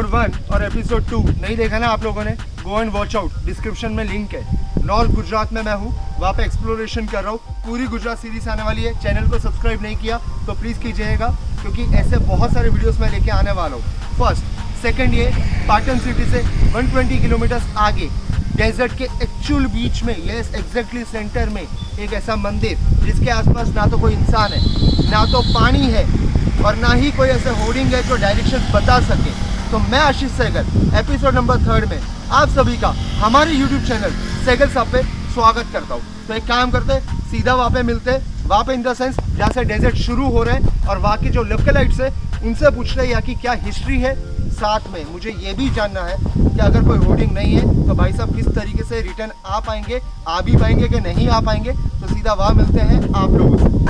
Episode 1 और episode 2 नहीं देखा ना आप लोगों ने, go and watch out, description में लिंक है। नॉर्थ गुजरात में मैं हूँ, वहाँ पे एक्सप्लोरेशन कर रहा हूँ। पूरी गुजरात सीरीज आने वाली है। चैनल को सब्सक्राइब नहीं किया तो प्लीज़ कीजिएगा, क्योंकि ऐसे बहुत सारे वीडियोस मैं लेके आने वाला हूँ। फर्स्ट सेकंड, ये पाटन सिटी से 120 किलोमीटर आगे डेजर्ट के एक्चुअल बीच में, यस एग्जैक्टली सेंटर में एक ऐसा मंदिर जिसके आसपास ना तो कोई इंसान है, ना तो पानी है और ना ही कोई ऐसे होर्डिंग है जो डायरेक्शन बता सके। तो मैं आशीष सहगल एपिसोड नंबर 3 में आप सभी का हमारे यूट्यूब चैनल सहगल साहब पे स्वागत करता हूँ। तो एक काम करते, सीधा वहाँ पे मिलते, वहाँ पे इन द सेंस जहाँ से डेजर्ट शुरू हो रहे हैं और वहाँ के जो लोकलाइट्स है उनसे पूछते हैं यहाँ की क्या हिस्ट्री है। साथ में मुझे ये भी जानना है कि अगर कोई होर्डिंग नहीं है तो भाई साहब किस तरीके से रिटर्न आ पाएंगे, आ भी पाएंगे कि नहीं आ पाएंगे। तो सीधा वहाँ मिलते हैं आप लोगों से।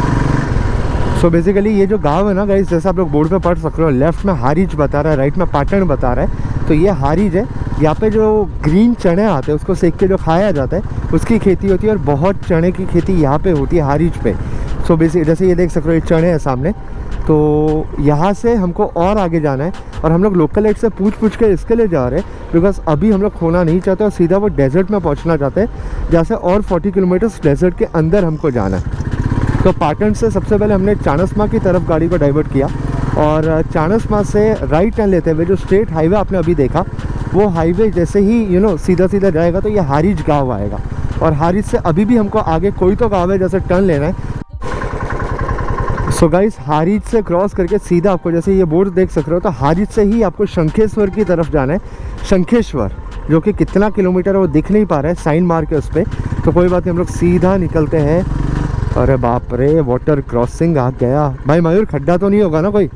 सो बेसिकली ये जो गांव है ना गाइस, जैसे आप लोग बोर्ड पे पढ़ सकते हो, लेफ्ट में हारिज बता रहा है, राइट में पाटन बता रहा है। तो ये हारिज है, यहाँ पे जो ग्रीन चने आते हैं उसको सेक के जो खाया जाता है उसकी खेती होती है और बहुत चने की खेती यहाँ पे होती है हारिज पे। सो बेसिक जैसे ये देख सकते हो, ये चने हैं सामने। तो यहाँ से हमको और आगे जाना है और हम लोग लोकल एड से पूछ के इसके लिए जा रहे हैं बिकॉज अभी हम लोग खोना नहीं चाहते और सीधा वो डेजर्ट में पहुँचना चाहते हैं, जहाँ से और 40 किलोमीटर्स डेजर्ट के अंदर हमको जाना है। तो पाटन से सबसे पहले हमने चाणस्मा की तरफ गाड़ी को डाइवर्ट किया और चाणस्मा से राइट टर्न लेते हुए जो स्टेट हाईवे आपने अभी देखा, वो हाईवे जैसे ही सीधा सीधा जाएगा तो ये हारिज गाँव आएगा। और हारिज से अभी भी हमको आगे कोई तो गाँव है जैसे टर्न लेना है। सो गाइस, हारिज से क्रॉस करके सीधा आपको जैसे ये बोर्ड देख सक रहे हो, तो हारिज से ही आपको शंखेश्वर की तरफ जाना है। शंखेश्वर जो कि कितना किलोमीटर है वो दिख नहीं पा रहा है, साइन मार के उस पर। तो कोई बात नहीं, हम लोग सीधा निकलते हैं। अरे बाप रे, वाटर क्रॉसिंग आ गया भाई। मयूर, खड्डा तो नहीं होगा ना कोई?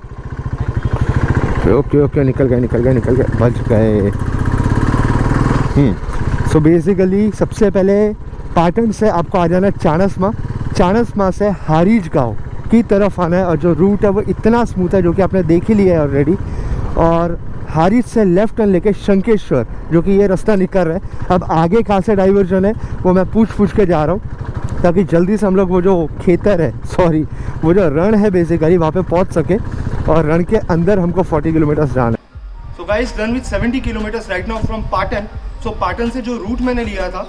ओके निकल गए, बच गए। सो बेसिकली सबसे पहले पाटन से आपको आ जाना है चाणस्मा। चाणस्मा से हारिज गाँव की तरफ आना है और जो रूट है वो इतना स्मूथ है जो कि आपने देख ही लिया है ऑलरेडी। और हारिज से लेफ्ट टर्न लेके शंखेश्वर, जो कि ये रास्ता निकल रहा है। अब आगे कहाँ से डाइवर्जन है वो मैं पूछ के जा रहा हूँ, ताकि जल्दी से हम लोग वो जो खेतर है, वो जो रण है बेसिकली, वहाँ पे पहुँच सके। और रण के अंदर हमको 40 किलोमीटर जाना है। So guys, run with 70 kilometres right now from Patan. सो पाटन से जो रूट मैंने लिया था,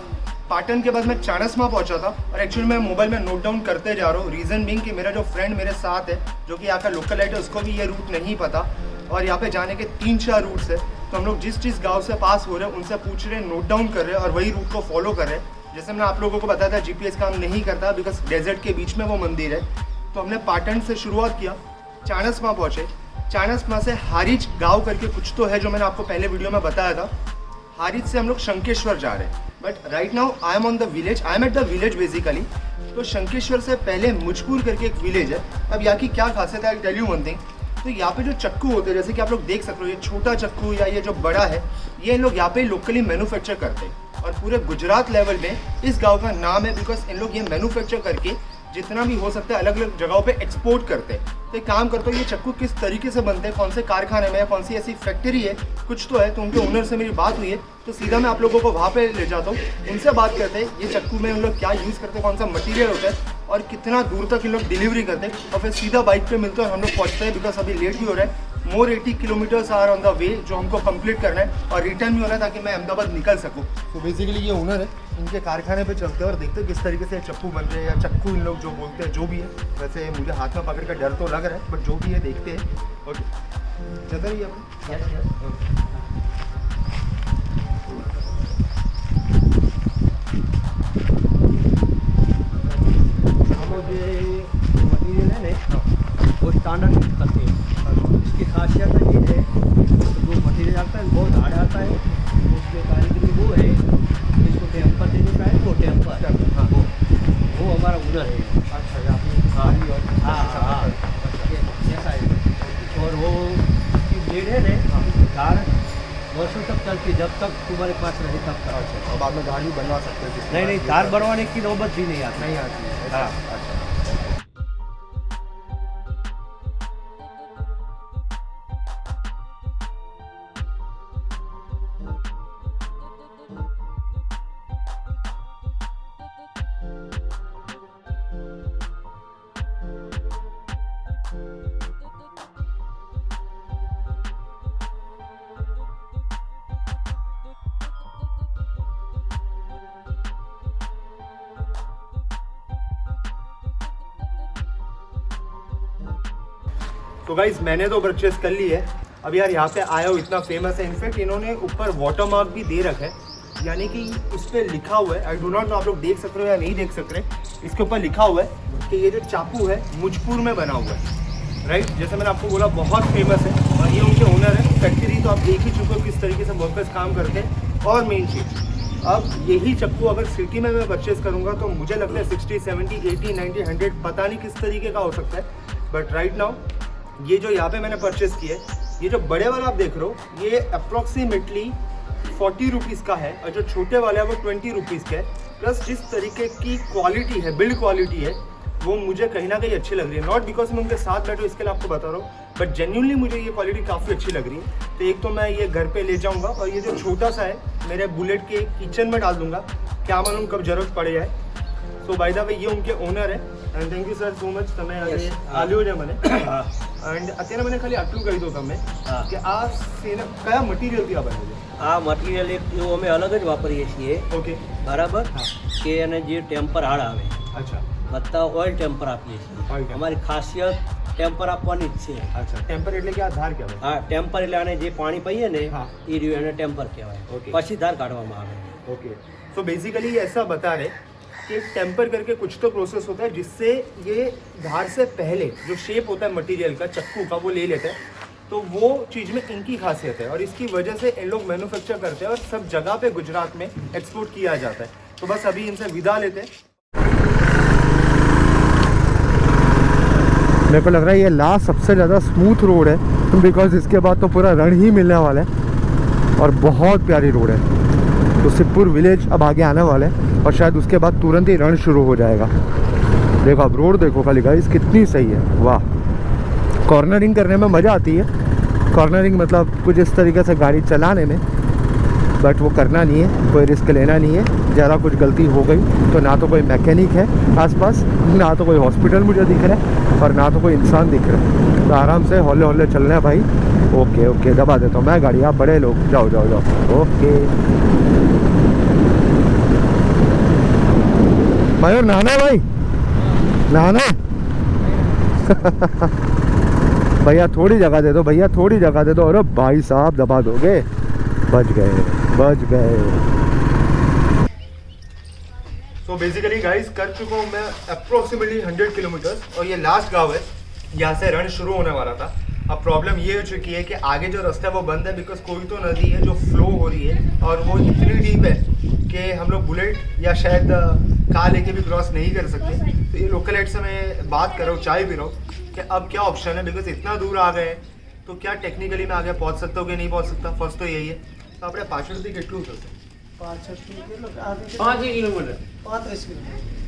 पाटन के बाद मैं चाणस्मा पहुंचा था और एक्चुअली मैं मोबाइल में नोट डाउन करते जा रहा हूँ। रीज़न बीइंग कि मेरा जो फ्रेंड मेरे साथ है जो कि यहाँ का लोकल है, उसको भी ये रूट नहीं पता और यहाँ पे जाने के 3-4 रूट्स है। तो हम लोग जिस गांव से पास हो रहे हैं उनसे पूछ रहे हैं, नोट डाउन कर रहे हैं और वही रूट को फॉलो कर रहे हैं। जैसे मैंने आप लोगों को बताया था, GPS काम नहीं करता बिकॉज डेजर्ट के बीच में वो मंदिर है। तो हमने पाटन से शुरुआत किया, चाणस्मा पहुँचे। चाणस्मा से हारिज गाँव करके कुछ तो है जो मैंने आपको पहले वीडियो में बताया था। हारिज से हम लोग शंखेश्वर जा रहे हैं, but right now I am on the village, I am at the village basically. तो शंखेश्वर से पहले मुजपुर करके एक विलेज है। अब यहाँ की क्या खासियत है, I tell you one thing. तो यहाँ पे जो चक्कू होते हैं, जैसे कि आप लोग देख सकते हो, ये छोटा चक्कू या ये जो बड़ा है, ये इन लोग यहाँ पे लोकली मैन्युफैक्चर करते हैं और पूरे गुजरात लेवल में इस गाँव का नाम है बिकॉज इन लोग ये मैन्युफैक्चर करके जितना भी हो सकता है अलग अलग जगहों पे एक्सपोर्ट करते हैं। तो एक काम करते हो, ये चक्कू किस तरीके से बनते हैं, कौन से कारखाने में, कौन सी ऐसी फैक्ट्री है, कुछ तो है। तो उनके ओनर से मेरी बात हुई है, तो सीधा मैं आप लोगों को वहाँ पे ले जाता हूँ, उनसे बात करते हैं ये चक्कू में उन लोग क्या यूज़ करते हैं, कौन सा मटीरियल होता है और कितना दूर तक इन लोग डिलीवरी करते हैं। और फिर सीधा बाइक पे मिलते हैं और हम लोग पहुँचते हैं बिकॉज अभी लेट भी हो रहा है। More 80 kilometres are on the way जो हमको कंप्लीट करना है और रिटर्न भी होना है ताकि मैं अहमदाबाद निकल सकूँ। तो बेसिकली ये ओनर है, इनके कारखाने पे चलते हैं और देखते हैं किस तरीके से चक्कू बनते हैं या चक्कू इन लोग जो बोलते हैं, जो भी है। वैसे मुझे हाथ में पकड़ कर डर तो लग रहा है, बट जो भी है देखते हैं। ओके, चलते रहिए अपने। मटीरियल है ना, वो स्टैंडर्ड करते हैं। इसकी खासियत ये है, जो मटीरियल आता है बहुत हार्ड आता है, उसके कारीगरी वो है, इसको टेम्पर देने का है, वो टेम्पर, हाँ वो हमारा हुनर है। अच्छा, हाँ, ऐसा है। और वो उसकी ब्लेड है ना, धार वर्षों तक चलती, जब तक तुम्हारे पास रहे तब तक। अच्छा, अब बाद में गाड़ी बनवा सकते हैं? नहीं, धार बनवाने की नौबत भी नहीं आती। हाँ, अच्छा। तो गाइस मैंने तो परचेस कर ली है। अब यार यहाँ पे आया हूँ, इतना फेमस है, इनफैक्ट इन्होंने ऊपर वाटर मार्क भी दे रखा है, यानी कि उस पर लिखा हुआ है, आई डू नॉट नो आप लोग देख सकते हो या नहीं देख सक रहे, इसके ऊपर लिखा हुआ है कि ये जो चाकू है मुजपुर में बना हुआ है, राइट। जैसे मैंने आपको बोला बहुत फेमस है और ये उनके ओनर है। फैक्ट्री तो आप देख ही चुके हो किस तरीके से वर्कर्स काम करते हैं। और मेन चीज़, अब यही चक्कू अगर सिटी में मैं परचेस करूँगा तो मुझे लगता है 60, 70, 80, 90, 100 पता नहीं किस तरीके का हो सकता है। बट राइट नाउ ये जो यहाँ पे मैंने परचेस किया है, ये जो बड़े वाला आप देख रहे हो, ये अप्रॉक्सीमेटली 40 रुपीज़ का है और जो छोटे वाला है वो 20 रुपीज़ का है। प्लस जिस तरीके की क्वालिटी है, बिल्ड क्वालिटी है, वो मुझे कहीं ना कहीं अच्छी लग रही है। नॉट बिकॉज मैं उनके साथ बैठूँ इसके लिए आपको बता रहा हूँ, बट जेन्युइनली मुझे ये क्वालिटी काफ़ी अच्छी लग रही है। तो एक तो मैं ये घर पे ले जाऊँगा और ये जो छोटा सा है मेरे बुलेट के किचन में डाल दूँगा, क्या मालूम कब ज़रूरत पड़ जाए। सो बाय द वे ये उनके ओनर है and thank you sir so much તમે આલ્યો છે મને એન્ડ અત્યારે મને ખાલી આટલું કહી દો તમે કે આ કયા મટીરિયલથી આ બને છે? આ મટીરિયલ એક એવું અમે અલગ જ વાપરીએ છીએ, ઓકે બરાબર, કે એને જે ટેમ્પર હાર્ડ આવે, અચ્છા બધા ઓઇલ ટેમ્પર આપીએ છીએ। Oil temper. અમારી ખાસિયત ટેમ્પર આપવાની જ છે। અચ્છા ટેમ્પર એટલે કે આ ધાર કહેવાય? હા, ટેમ્પર એટલે આને જે પાણી પીએ ને હા। એ રહ્યું એને ટેમ્પર કહેવાય। Okay. પછી ધાર કાઢવામાં આવે। ओके सो बेसिकली ऐसा बता रहे कि टेम्पर करके कुछ तो प्रोसेस होता है जिससे ये धार से पहले जो शेप होता है मटेरियल का, चक्कू का, वो ले लेते हैं। तो वो चीज़ में इनकी खासियत है और इसकी वजह से इन लोग मैन्युफैक्चर करते हैं और सब जगह पे गुजरात में एक्सपोर्ट किया जाता है। तो बस अभी इनसे विदा लेते हैं। मेरे को लग रहा है ये लास्ट सबसे ज़्यादा स्मूथ रोड है, बिकॉज इसके बाद तो पूरा रण ही मिलने वाला है और बहुत प्यारी रोड है। तो सिद्धपुर विलेज अब आगे आने वाला है और शायद उसके बाद तुरंत ही रण शुरू हो जाएगा। देखो अब रोड देखो खाली गाइस कितनी सही है, वाह। कॉर्नरिंग करने में मज़ा आती है, कॉर्नरिंग मतलब कुछ इस तरीके से गाड़ी चलाने में, बट वो करना नहीं है, कोई रिस्क लेना नहीं है। ज़रा कुछ गलती हो गई तो ना तो कोई मैकेनिक है आसपास, ना तो कोई हॉस्पिटल मुझे दिख रहा है और ना तो कोई इंसान दिख रहा है। तो आराम से हौले हौले चलना है भाई। ओके ओके दबा देता हूँ मैं गाड़ी, आप बड़े लोग जाओ जाओ जाओ। ओके मयूर नहाना है भाई, नहाना है? भैया थोड़ी जगह दे दो, भैया थोड़ी जगह दे दो। अरे भाई साहब दबा दोगे, बच गए बच गए। सो बेसिकली गाइस कर चुका हूँ मैं अप्रोक्सीमेटली 100 किलोमीटर और ये लास्ट गांव है, यहाँ से रण शुरू होने वाला था। अब प्रॉब्लम ये हो चुकी है कि आगे जो रास्ता है वो बंद है, बिकॉज कोई तो नदी है जो फ्लो हो रही है और वो इतनी डीप है कि हम लोग बुलेट या शायद कार लेके भी क्रॉस नहीं कर सकते। तो ये लोकल हेड से मैं बात कर रहा हूँ, चाय पी रहा हूँ कि अब क्या ऑप्शन है, बिकॉज इतना दूर आ गए तो क्या टेक्निकली मैं आगे पहुँच सकता हूँ कि नहीं पहुँच सकता। फर्स्ट तो यही है। तो આપણે પાછળથી કેટલું થશે? 5 કિલોમીટર।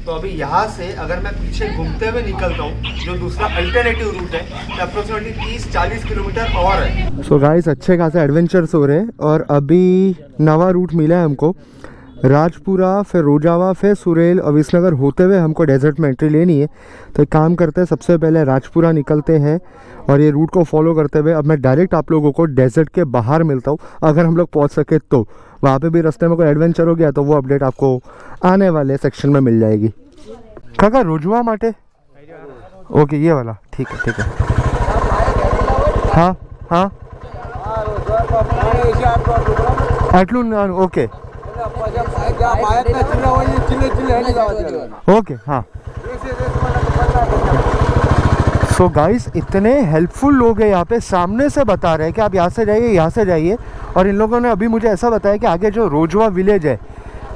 तो अभी यहाँ से अगर मैं पीछे घूमते हुए निकलता हूँ, जो दूसरा अल्टरनेटिव रूट है, तो अप्रोक्सीमेटली 30-40 किलोमीटर और है। सो गाइस अच्छे खासे एडवेंचर्स हो रहे हैं और अभी नवा रूट मिला है हमको, राजपुरा फिर रोजावा फिर सुरेल और विसनगर होते हुए हमको डेजर्ट में एंट्री लेनी है। तो एक काम करते हैं, सबसे पहले राजपुरा निकलते हैं और ये रूट को फॉलो करते हुए अब मैं डायरेक्ट आप लोगों को डेजर्ट के बाहर मिलता हूँ, अगर हम लोग पहुँच सके तो। वहाँ पे भी रास्ते में कोई एडवेंचर हो गया तो वो अपडेट आपको आने वाले सेक्शन में मिल जाएगी। काका रोजवा माटे ओके ये वाला ठीक है। हाँ हाँ आटलू ओके ओके हाँ। सो गाइस इतने हेल्पफुल लोग हैं यहाँ पे, सामने से बता रहे हैं कि आप यहाँ से जाइए यहाँ से जाइए। और इन लोगों ने अभी मुझे ऐसा बताया कि आगे जो रोजवा विलेज है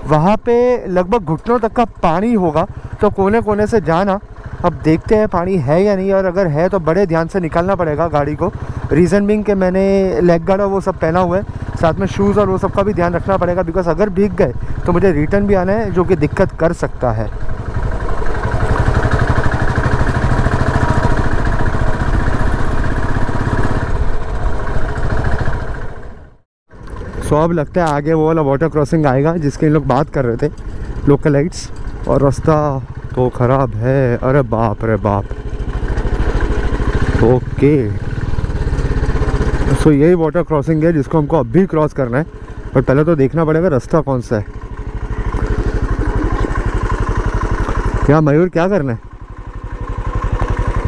वहाँ पे लगभग घुटनों तक का पानी होगा, तो कोने कोने से जाना। अब देखते हैं पानी है या नहीं, और अगर है तो बड़े ध्यान से निकालना पड़ेगा गाड़ी को। रीज़न बिंग कि मैंने लेग गार्ड और वो सब पहना हुआ है, साथ में शूज़ और वो सब का भी ध्यान रखना पड़ेगा, बिकॉज अगर भीग गए तो मुझे रिटर्न भी आना है, जो कि दिक्कत कर सकता है। सो अब लगता है आगे वो वाला वाटर क्रॉसिंग आएगा जिसके इन लोग बात कर रहे थे, लोकल लाइट्स। और रास्ता तो ख़राब है, अरे बाप रे बाप। ओके सो यही वाटर क्रॉसिंग है जिसको हमको अभी क्रॉस करना है, पर पहले तो देखना पड़ेगा रास्ता कौन सा है। क्या मयूर क्या करना है,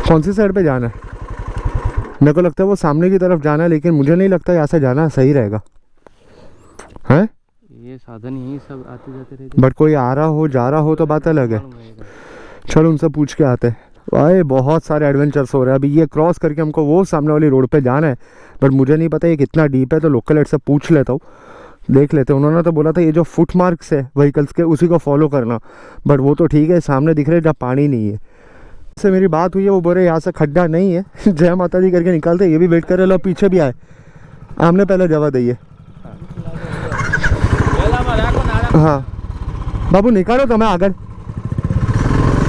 कौन सी साइड पे जाना है? मेरे को लगता है वो सामने की तरफ जाना है, लेकिन मुझे नहीं लगता यहाँ से जाना सही रहेगा, हैं? ये साधन यही सब आते जाते रहते। बट कोई आ रहा हो जा रहा हो तो बात अलग है। चलो उनसे पूछ के आते हैं। भाई बहुत सारे एडवेंचर्स हो रहे हैं। अभी ये क्रॉस करके हमको वो सामने वाली रोड पे जाना है, बट मुझे नहीं पता ये कितना डीप है, तो लोकल गाइड से पूछ लेता हूँ, देख लेते हैं। उन्होंने तो बोला था ये जो फुट मार्क्स है व्हीकल्स के उसी को फॉलो करना, बट वो तो ठीक है, सामने दिख रहे जहाँ पानी नहीं है। से मेरी बात हुई है, वो बोल रहे यहाँ से खड्डा नहीं है, जय माता दी करके निकालते। ये भी वेट कर रहे लो, पीछे भी आए, हमने पहले जवा दिए। हाँ बाबू निकालो तो मैं आगे,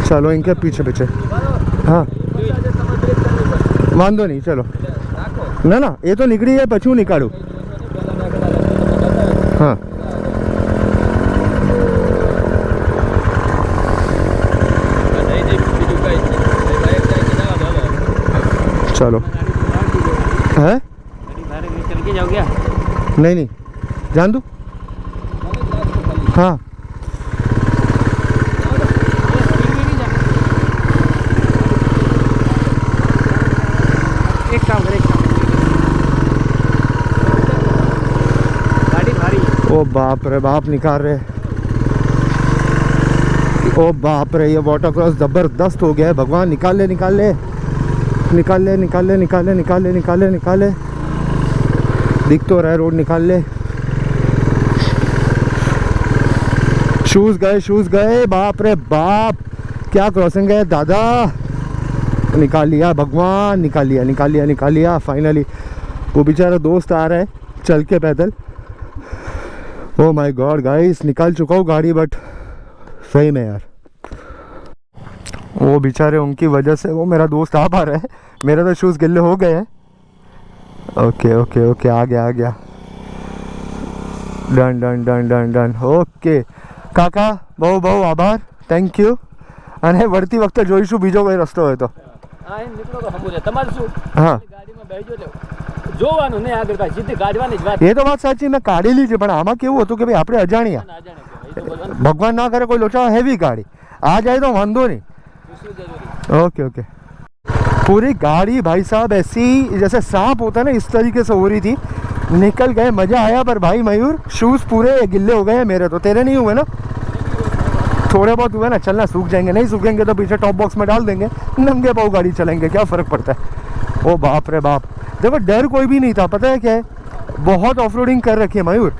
चलो इनके पीछे पीछे। हाँ वांधो नहीं, चलो ना ना ये तो निकली है, पछू निकालू। हाँ चलो है चल के जाओ क्या? नहीं नहीं जान दू। हाँ एक काम करे, गाड़ी भारी है। ओ बाप रे बाप निकाल रहे, ओ बाप रे ये वाटर क्रॉस जबरदस्त हो गया है। भगवान निकाल ले निकाल ले निकाल ले निकाल ले निकाल ले निकाल ले निकाल ले निकाल ले, दिख तो रहा है रोड, निकाल ले। शूज गए, बाप रे बाप क्या क्रॉसिंग है दादा। निकाल लिया भगवान, निकाल लिया निकाल लिया निकाल लिया फाइनली। वो बेचारा दोस्त आ रहा है चल के पैदल। ओ माय गॉड गाइस, निकाल चुका हूँ गाड़ी, बट सही में यार वो बेचारे उनकी वजह से वो मेरा दोस्त आ पा रहा है, मेरे तो शूज़ गिल्ले हो गए हैं। ओके ओके ओके आ गया done done done done done okay काका બહુ બહુ આભાર, થેન્ક યુ। અને વળતી વખતે જોઈશું બીજો કોઈ રસ્તો હોય તો। હા એમ નીકળો તો સમજો તમારે શું, હા ગાડીમાં બેસજો લે જોવાનું નહીં આગળ ભાઈ, સીધી કાઢવાની જ વાત। એ તો વાત સાચી, મેં કાઢેલી છે, પણ આમાં કેવું હતું કે ભાઈ આપણે અજાણ્યા, ના જાણે કે ભાઈ, એ તો ભગવાન ભગવાન ના કરે કોઈ લોચા હેવી ગાડી आ जाए तो वांधो नहीं। શું જરૂરી। ओके ओके पूरी गाड़ी भाई साहब ऐसी जैसे सांप होता है ना, इस तरीके से हो रही थी। निकल गए, मज़ा आया, पर भाई मयूर शूज़ पूरे गिल्ले हो गए हैं मेरे, तो तेरे नहीं हुए ना? थोड़े बहुत हुए ना, चलना सूख जाएंगे, नहीं सूखेंगे तो पीछे टॉप बॉक्स में डाल देंगे, नंगे पाँव गाड़ी चलेंगे, क्या फ़र्क पड़ता है। ओ बाप रे बाप, देखो डर कोई भी नहीं था, पता है क्या है, बहुत ऑफ रोडिंग कर रखी है मयूर,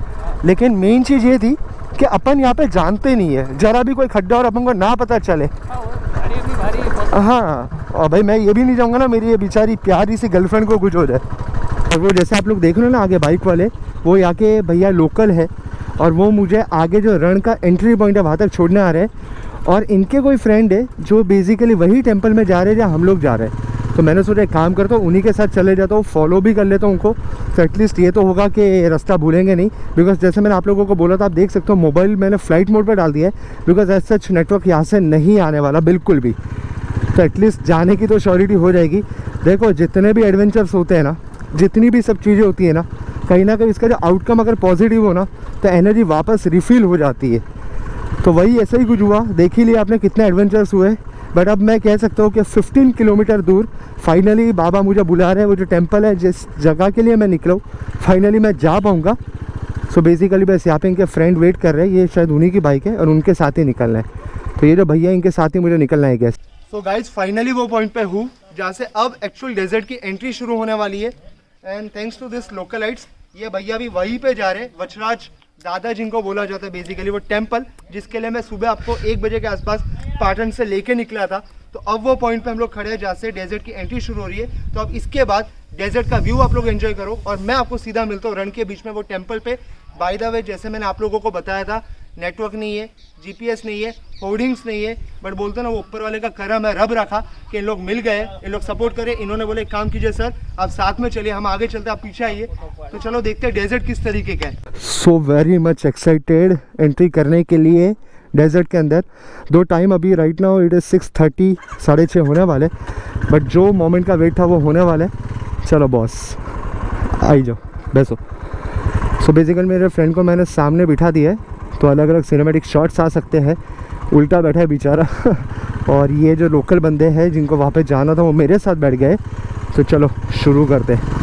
लेकिन मेन चीज़ ये थी कि अपन यहाँ पे जानते नहीं है, जरा भी कोई खड्डा और अपन को ना पता चले। हाँ और भाई मैं ये भी नहीं चाहूँगा ना मेरी ये बेचारी प्यारी सी गर्लफ्रेंड को कुछ हो जाए। और वो जैसे आप लोग देख रहे हो ना आगे बाइक वाले, वो यहाँ के भैया लोकल है, और वो मुझे आगे जो रण का एंट्री पॉइंट है वहाँ तक छोड़ने आ रहे हैं। और इनके कोई फ्रेंड है जो बेसिकली वही टेम्पल में जा रहे हैं जहाँ हम लोग जा रहे हैं, तो मैंने सोचा एक काम करता हूँ उन्हीं के साथ चले जाता हूँ, फॉलो भी कर लेता हूँ उनको, तो एटलीस्ट ये तो होगा कि रास्ता भूलेंगे नहीं। बिकॉज जैसे मैंने आप लोगों को बोला था, आप देख सकते हो मोबाइल मैंने फ़्लाइट मोड पर डाल दिया है, बिकॉज एज सच नेटवर्क यहाँ से नहीं आने वाला बिल्कुल भी, तो एटलीस्ट जाने की तो श्योरिटी हो जाएगी। देखो जितने भी एडवेंचर्स होते हैं ना, जितनी भी सब चीज़ें होती है ना कहीं इसका जो आउटकम अगर पॉजिटिव हो ना, तो एनर्जी वापस रिफ़िल हो जाती है। तो वही ऐसा ही कुछ हुआ, देख ही लिया आपने कितने एडवेंचर्स हुए। बट अब मैं कह सकता हूँ कि 15 किलोमीटर दूर फाइनली बाबा मुझे बुला रहे हैं, वो जो टेम्पल है जिस जगह के लिए मैं निकला हूँ, फाइनली मैं जा पाऊँगा। सो बेसिकली बस यहाँ पे इनके फ्रेंड वेट कर रहे हैं, ये शायद उन्हीं की बाइक है और उनके साथ ही निकलना है, तो ये जो भैया इनके साथ ही मुझे निकलना है गैस। सो गाइज फाइनली वो पॉइंट पे हूँ जहाँ से अब एक्चुअल डेजर्ट की एंट्री शुरू होने वाली है। And thanks to this localites, ये भैया भी वहीं पे जा रहे हैं, वचराज दादा जिनको बोला जाता है बेसिकली, वो टेम्पल जिसके लिए मैं सुबह आपको 1 बजे के आसपास पाटन से लेके निकला था। तो अब वो पॉइंट पे हम लोग खड़े हैं जहाँ से डेजर्ट की एंट्री शुरू हो रही है। तो अब इसके बाद डेजर्ट का व्यू आप लोग एंजॉय करो और मैं आपको सीधा मिलता हूँ रण के बीच में वो टेम्पल पे। बाय द वे जैसे मैंने आप लोगों को बताया था, नेटवर्क नहीं है, जीपीएस नहीं है, होर्डिंग्स नहीं है, बट बोलते ना वो ऊपर वाले का करम है, रब रखा कि इन लोग मिल गए, इन लोग सपोर्ट करें। इन्होंने बोले एक काम कीजिए सर आप साथ में चलिए, हम आगे चलते, आप पीछे आइए। तो चलो देखते हैं डेजर्ट किस तरीके का है। So very much excited entry करने के लिए डेजर्ट के अंदर। दो टाइम अभी राइट नाउ इट इज़ 6:30, 6:30 होने वाले, बट जो मोमेंट का वेट था वो होने वाला है। चलो बॉस आई जाओ, बैसो। सो बेसिकली मेरे फ्रेंड को मैंने सामने बिठा दिया है, तो अलग अलग सिनेमैटिक शॉट्स आ सकते हैं। उल्टा बैठा है बेचारा और ये जो लोकल बंदे हैं जिनको वहाँ पे जाना था वो मेरे साथ बैठ गए। तो चलो शुरू करते हैं।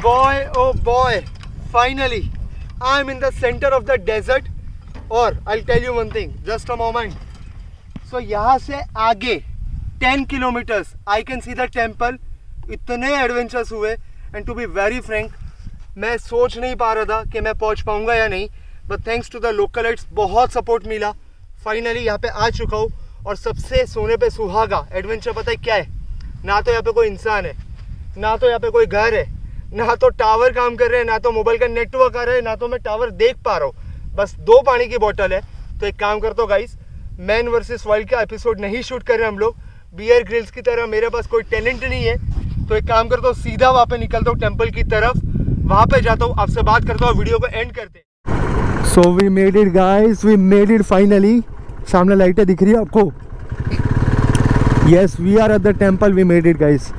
Boy, oh boy, finally I'm in the center of the desert. और I'll tell you one thing, just a moment. So यहाँ से आगे 10 kilometers I can see the temple. इतने एडवेंचर्स हुए and to be very frank मैं सोच नहीं पा रहा था कि मैं पहुँच पाऊँगा या नहीं, but thanks to the localites बहुत सपोर्ट मिला। फाइनली यहाँ पे आ चुका हूँ और सबसे सोने पे सुहागा एडवेंचर पता है क्या है? ना तो यहाँ पे कोई इंसान है, ना तो यहाँ पे कोई घर है, ना तो टावर काम कर रहे हैं, ना तो मोबाइल का नेटवर्क आ रहा है, ना तो मैं टावर देख पा रहा हूँ। बस 2 पानी की बोतल है। तो एक काम करता हूँ गाइस, मैन वर्सेस वाइल्ड का एपिसोड नहीं शूट कर रहे हम लोग। बियर ग्रिल्स की तरह मेरे पास कोई टैलेंट नहीं है। तो एक काम करता हूँ, सीधा वहाँ पे निकलता हूँ टेम्पल की तरफ, वहाँ पे जाता हूँ, आपसे बात करता हूँ, वीडियो को एंड करते हैं। So we made it guys, we made it finally. सामने लाइटें दिख रही है आपको? Yes, we are at the temple, we made it guys.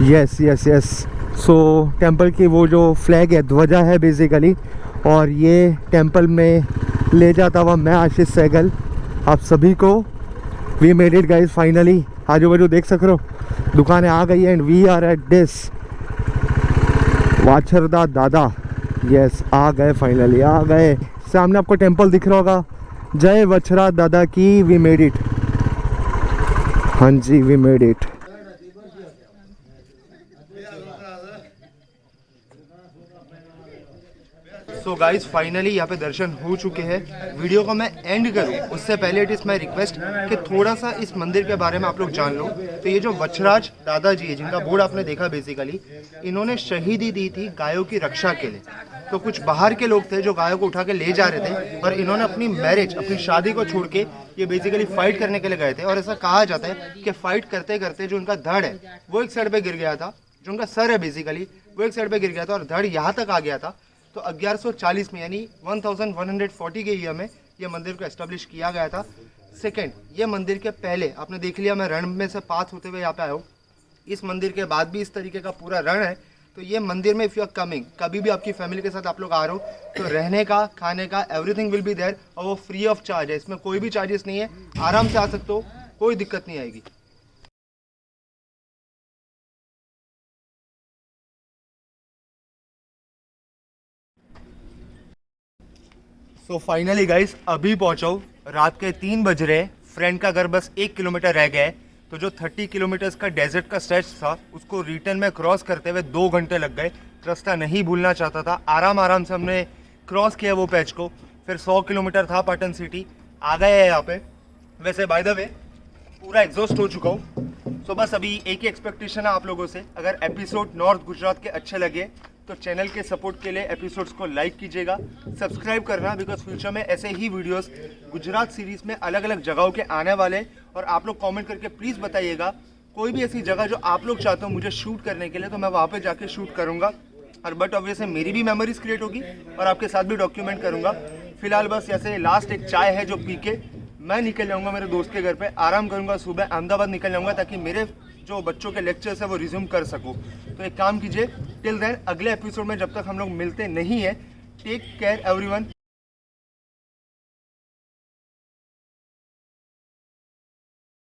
Yes yes yes. So temple की वो जो फ्लैग है, ध्वजा है बेसिकली, और ये टेम्पल में ले जाता हुआ मैं आशीष सहगल आप सभी को। We made it guys finally. आजू बाजू देख सक रहे हो, दुकानें आ गई है and we are at this Vachharda Dada. Yes, आ गए फाइनली, आ गए। सामने आपको टेम्पल दिख रहा होगा, जय वछरा दादा की। वी मेड इट, हाँ जी we made it. So guys finally यहाँ पे दर्शन हो चुके हैं। वीडियो को मैं एंड करूँ उससे पहले इट इज़ माई रिक्वेस्ट कि थोड़ा सा इस मंदिर के बारे में आप लोग जान लो। तो ये जो वछराज दादाजी है, जिनका बोर्ड आपने देखा, बेसिकली इन्होंने शहीदी दी थी गायों की रक्षा के लिए। तो कुछ बाहर के लोग थे जो गायों को उठा के ले जा रहे थे, और इन्होंने अपनी मैरिज, अपनी शादी को छोड़ के ये बेसिकली फाइट करने के लिए गए थे। और ऐसा कहा जाता है कि फाइट करते करते जो उनका धड़ है वो एक साइड पे गिर गया था, जो उनका सर है बेसिकली वो एक साइड पे गिर गया था, और धड़ यहाँ तक आ गया था। तो 1140 में, यानी 1140 के ईयर में ये मंदिर को एस्टेब्लिश किया गया था। सेकंड, ये मंदिर के पहले आपने देख लिया, मैं रण में से पास होते हुए यहाँ पे आया हूँ। इस मंदिर के बाद भी इस तरीके का पूरा रण है। तो ये मंदिर में इफ़ यू आर कमिंग, कभी भी आपकी फैमिली के साथ आप लोग आ रहे हो, तो रहने का, खाने का, एवरीथिंग विल बी देयर, और वो फ्री ऑफ चार्ज है। इसमें कोई भी चार्जेस नहीं है, आराम से आ सकते हो, कोई दिक्कत नहीं आएगी। तो फाइनली गाइस अभी पहुंचा हूँ, रात के 3 बज रहे हैं। फ्रेंड का घर बस 1 किलोमीटर रह गया है। तो जो 30 किलोमीटर्स का डेजर्ट का स्ट्रेच था, उसको रिटर्न में क्रॉस करते हुए 2 घंटे लग गए। रास्ता नहीं भूलना चाहता था, आराम आराम से हमने क्रॉस किया वो पैच को। फिर 100 किलोमीटर था पाटन सिटी, आ गए हैं यहाँ पे। वैसे बाय द वे पूरा एग्जॉस्ट हो चुका हूँ। सो बस अभी एक ही एक्सपेक्टेशन है आप लोगों से, अगर एपिसोड नॉर्थ गुजरात के अच्छे लगे तो चैनल के सपोर्ट के लिए एपिसोड्स को लाइक कीजिएगा, सब्सक्राइब करना, बिकॉज फ्यूचर में ऐसे ही वीडियोस गुजरात सीरीज़ में अलग अलग जगहों के आने वाले। और आप लोग कमेंट करके प्लीज़ बताइएगा कोई भी ऐसी जगह जो आप लोग चाहते हो मुझे शूट करने के लिए, तो मैं वहाँ पे जाके शूट करूँगा। और बट ऑब्वियसली मेरी भी मेमोरीज क्रिएट होगी और आपके साथ भी डॉक्यूमेंट करूँगा। फिलहाल बस ऐसे लास्ट एक चाय है जो पी के मैं निकल जाऊँगा मेरे दोस्त के घर पे, आराम करूँगा, सुबह अहमदाबाद निकल जाऊँगा ताकि मेरे जो बच्चों के लेक्चर्स है वो रिज्यूम कर सकूँ। तो एक काम कीजिए, टिल देन अगले एपिसोड में जब तक हम लोग मिलते नहीं है, टेक केयर एवरीवन।